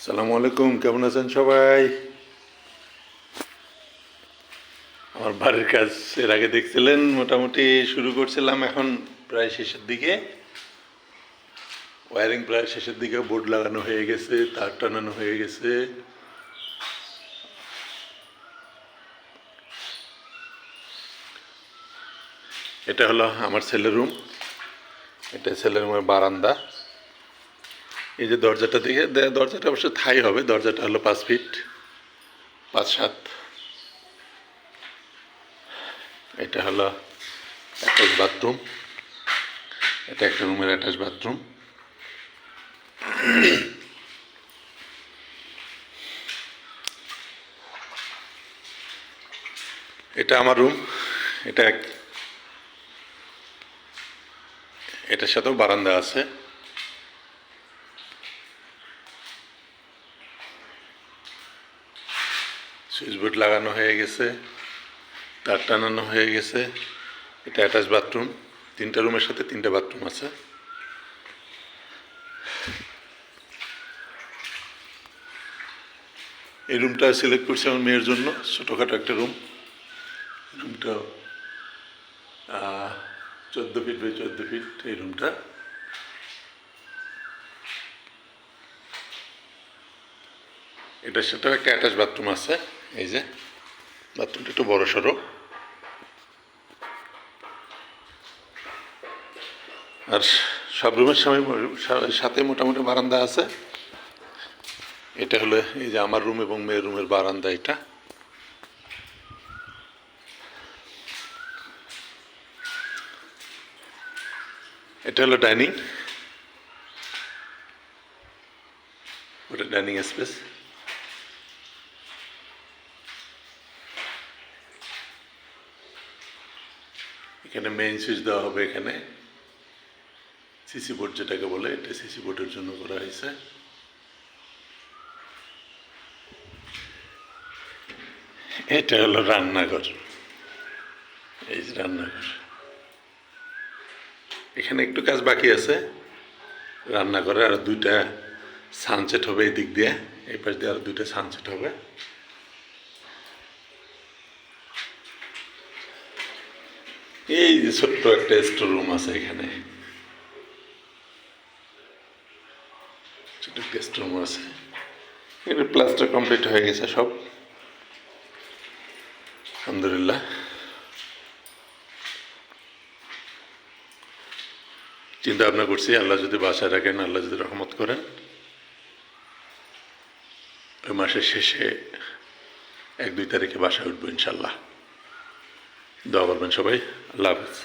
আসসালামু আলাইকুম, কেমন আছেন সবাই? আমার বাড়ির কাজ এর আগে দেখছিলেন মোটামুটি শুরু করছিলাম, এখন প্রায় শেষের দিকে। ওয়ারিং প্রায় শেষের দিকে, বোর্ড লাগানো হয়ে গেছে, তার টানানো হয়ে গেছে। এটা হলো আমার ছেলের রুম, এটা ছেলের রুমের বারান্দা। এই যে দরজাটা দিকে, দরজাটা অবশ্য থাই হবে, দরজাটা হলো 5 ফিট 5-7। এটা হলো অ্যাটাচ বাথরুম, এটা একটা রুমের অ্যাটাচ বাথরুম। এটা আমার রুম, এটা এটার সাথেও বারান্দা আছে। সুইচ বোর্ড লাগানো হয়ে গেছে, তার টানানো হয়ে গেছে। এটা অ্যাটাচ বাথরুম, 3টা রুমের সাথে 3টা বাথরুম আছে। এই রুমটা সিলেক্ট করছি আমার মেয়ের জন্য, ছোটোখাটো একটা রুম। রুমটা 14 ফিট বাই 14 ফিট এই রুমটা। এটার সাথেও একটা অ্যাটাচ বাথরুম আছে। এই যে বাথরুমটা একটু বড় সড়ো, আর সব রুমের সাথে মোটামুটি বারান্দা আছে। এটা হলো এই যে আমার রুম এবং মেয়ের রুমের বারান্দা। এটা হলো ডাইনিং, ওটা ডাইনিং স্পেস। এখানে মেইন সুইচ দেওয়া হবে, এখানে সিসি বোর্ড যেটাকে বলে, এটা সিসি বোর্ডের জন্য করা হয়েছে। এটা হলো রান্নাঘর, এই যে রান্নাঘর। এখানে একটু কাজ বাকি আছে রান্নাঘরে, আর 2টা সানসেট হবে এই দিক দিয়ে, এই পাশ দিয়ে আর 2টা সানসেট হবে। এই যে ছোট্ট একটা স্টোর রুম আছে এখানে, ছোট্ট একটা স্টোর রুম আছে। এটা প্লাস্টার কমপ্লিট হয়ে গেছে সব, আলহামদুলিল্লাহ। চিন্তা ভাবনা করছি, আল্লাহ যদি বাসায় রাখেন, আল্লাহ যদি রহমত করেন, ওই মাসের শেষে 1-2 তারিখে বাসায় উঠবো ইনশাল্লাহ। দোয়া করবেন সবাই। আল্লাহ হাফেজ।